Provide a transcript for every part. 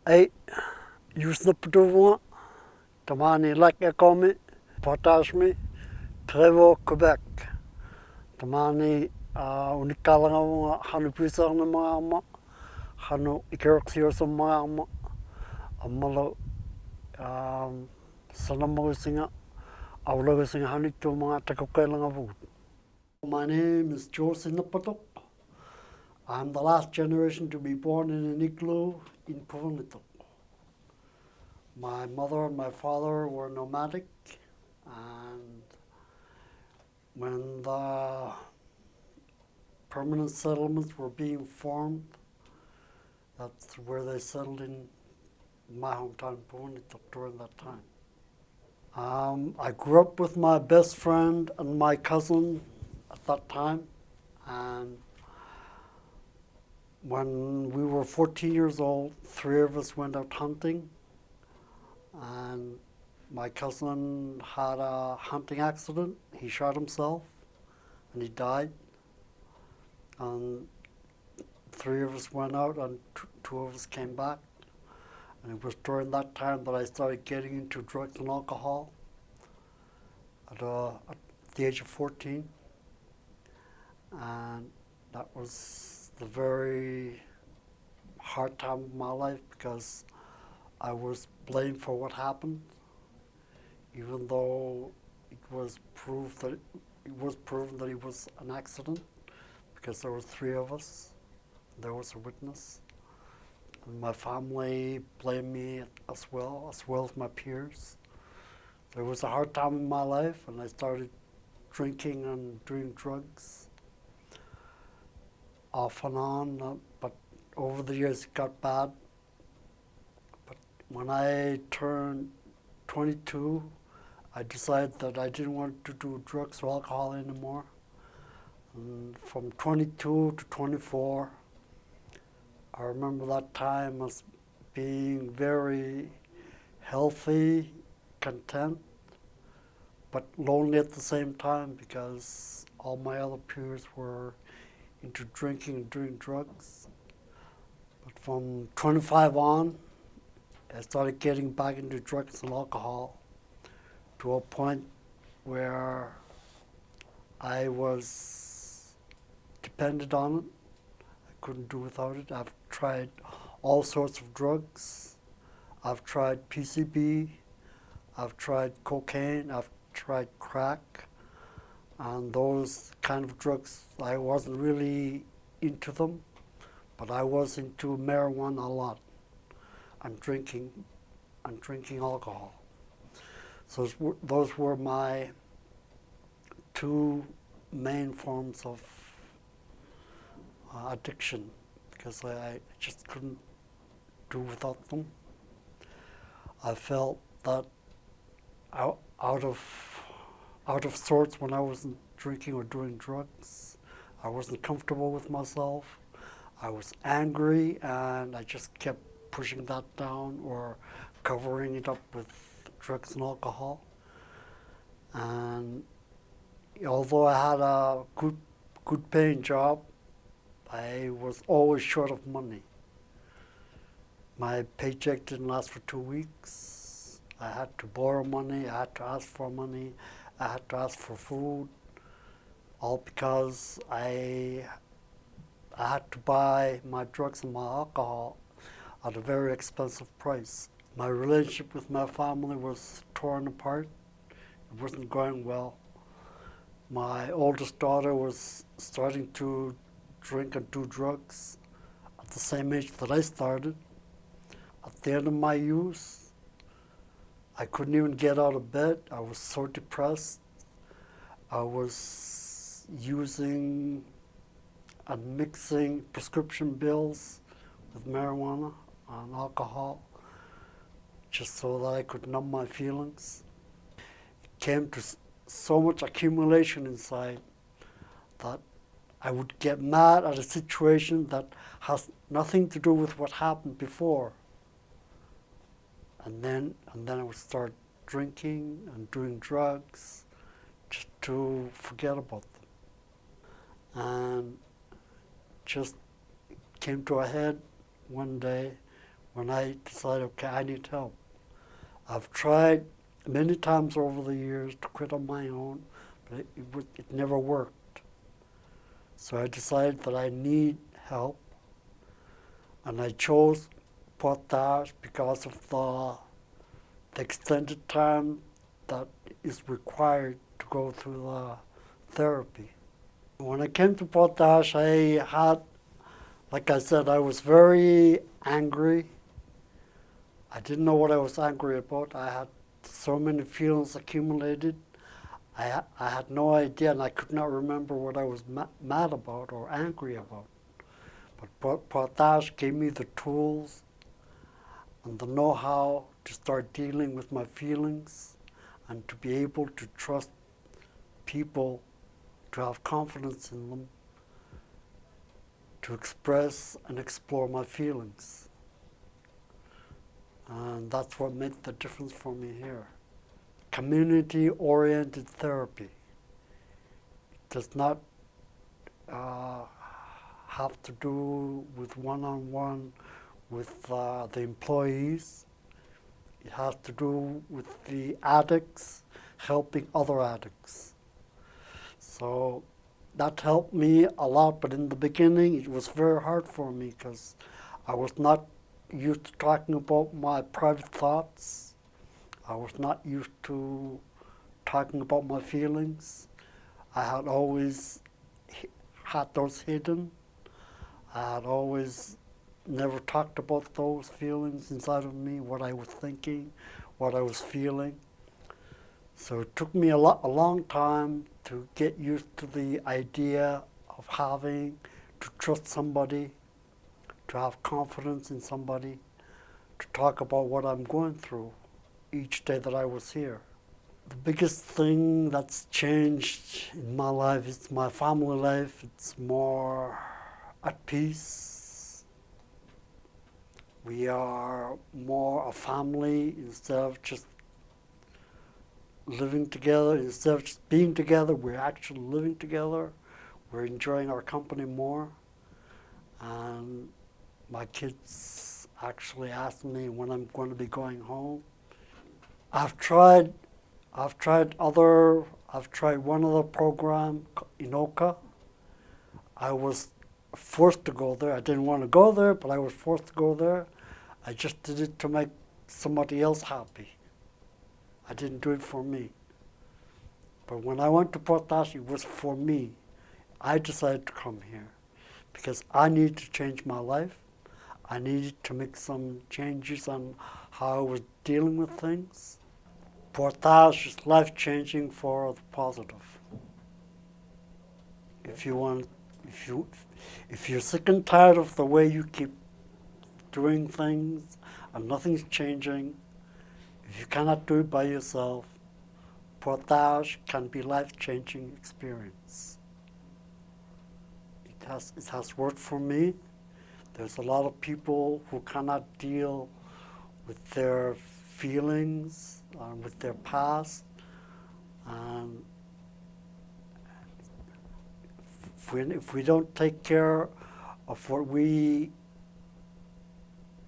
Hey, Josi Nappatuk, tamani lak ekomi, Portage Prévost, Quebec. Tamani unikalanga mga hanu pisang na mga ama, hanu ikeraksiyos sa mga ama, amalo sanamagusinga, awlagasinga hanito mga takakailang avut. My name is Josi Nappatuk. I'm the last generation to be born in an igloo in Puvirnituk. My mother and my father were nomadic, and when the permanent settlements were being formed, that's where they settled in my hometown, Puvirnituk, during that time. I grew up with my best friend and my cousin at that time, and when we were 14 years old, 3 of us went out hunting, and my cousin had a hunting accident. He shot himself, and he died. And 3 of us went out, and 2 of us came back. And it was during that time that I started getting into drugs and alcohol at the age of 14. And that was the very hard time of my life, because I was blamed for what happened, even though it was proven that it was an accident, because there were 3 of us. There was a witness. And my family blamed me as well as my peers. There was a hard time in my life, and I started drinking and doing drugs off and on, but over the years it got bad. But when I turned 22, I decided that I didn't want to do drugs or alcohol anymore. And from 22 to 24, I remember that time as being very healthy, content, but lonely at the same time, because all my other peers were into drinking and doing drugs. But from 25 on, I started getting back into drugs and alcohol to a point where I was dependent on it. I couldn't do without it. I've tried all sorts of drugs. I've tried PCB, I've tried cocaine, I've tried crack, and those kind of drugs, I wasn't really into them, but I was into marijuana a lot, and drinking alcohol. So those were my 2 main forms of addiction, because I just couldn't do without them. I felt that out of sorts when I wasn't drinking or doing drugs. I wasn't comfortable with myself. I was angry, and I just kept pushing that down or covering it up with drugs and alcohol. And although I had a good paying job, I was always short of money. My paycheck didn't last for 2 weeks. I had to borrow money, I had to ask for money, I had to ask for food, all because I had to buy my drugs and my alcohol at a very expensive price. My relationship with my family was torn apart. It wasn't going well. My oldest daughter was starting to drink and do drugs at the same age that I started. At the end of my use, I couldn't even get out of bed. I was so depressed. I was using and mixing prescription pills with marijuana and alcohol just so that I could numb my feelings. It came to so much accumulation inside that I would get mad at a situation that has nothing to do with what happened before. And then I would start drinking and doing drugs just to forget about them. And just came to a head one day when I decided, okay, I need help. I've tried many times over the years to quit on my own, but it never worked. So I decided that I need help, and I chose Portage because of the extended time that is required to go through the therapy. When I came to Portage, like I said, I was very angry. I didn't know what I was angry about. I had so many feelings accumulated. I had no idea, and I could not remember what I was mad about or angry about. But Portage gave me the tools and the know-how to start dealing with my feelings and to be able to trust people, to have confidence in them, to express and explore my feelings. And that's what made the difference for me here. Community-oriented therapy. It does not have to do with one-on-one with the employees. It has to do with the addicts helping other addicts. So that helped me a lot, but in the beginning it was very hard for me because I was not used to talking about my private thoughts. I was not used to talking about my feelings. I had always had those hidden. I had always never talked about those feelings inside of me, what I was thinking, what I was feeling. So it took me a long time to get used to the idea of having to trust somebody, to have confidence in somebody, to talk about what I'm going through each day that I was here. The biggest thing that's changed in my life is my family life. It's more at peace. We are more a family instead of just living together. Instead of just being together, we're actually living together. We're enjoying our company more. And my kids actually ask me when I'm going to be going home. I've tried one other program, Inoka. I was forced to go there. I didn't want to go there, but I was forced to go there. I just did it to make somebody else happy. I didn't do it for me. But when I went to Portage, it was for me. I decided to come here because I needed to change my life. I needed to make some changes on how I was dealing with things. Portage is life-changing for the positive. If you're sick and tired of the way you keep doing things and nothing's changing, if you cannot do it by yourself, Portage can be a life-changing experience. It has worked for me. There's a lot of people who cannot deal with their feelings, with their past, and if we don't take care of what we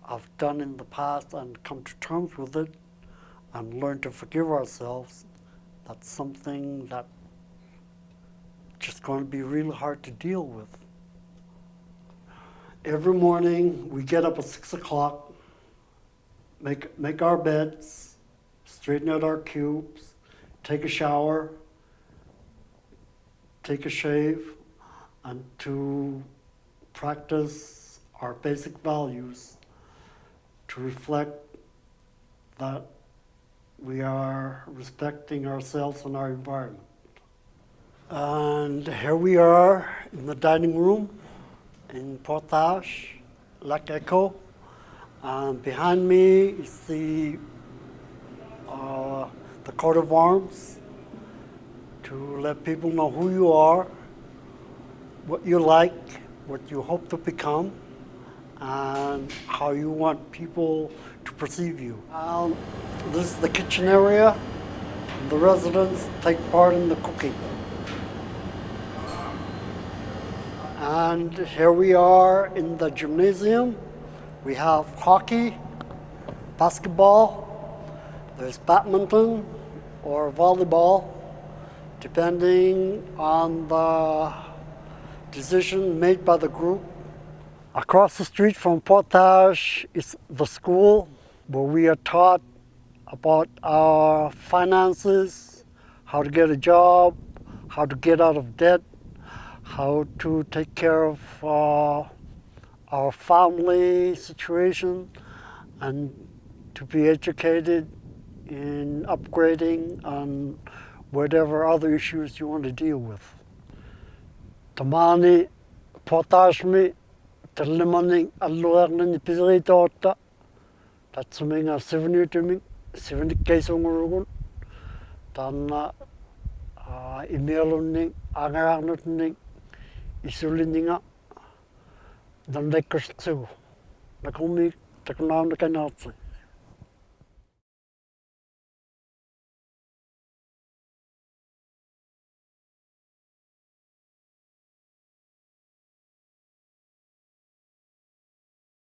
have done in the past and come to terms with it and learn to forgive ourselves, that's something that's just going to be really hard to deal with. Every morning we get up at 6 o'clock, make our beds, straighten out our cubes, take a shower, take a shave, and to practice our basic values to reflect that we are respecting ourselves and our environment. And here we are in the dining room in Portage, Lac Echo. And behind me is the coat of arms to let people know who you are, what you like, what you hope to become, and how you want people to perceive you. This is the kitchen area. The residents take part in the cooking. And here we are in the gymnasium. We have hockey, basketball, there's badminton or volleyball, depending on the decision made by the group. Across the street from Portage is the school where we are taught about our finances, how to get a job, how to get out of debt, how to take care of our family situation, and to be educated in upgrading and whatever other issues you want to deal with. Tamani Portage me Talimani Aluarni Pizritota, that's something a 70 case on Urugun, Tana Imeluni, Agarnutni, Isulininga, Dandekers too. Nakumi, Takanam the Kanatsi.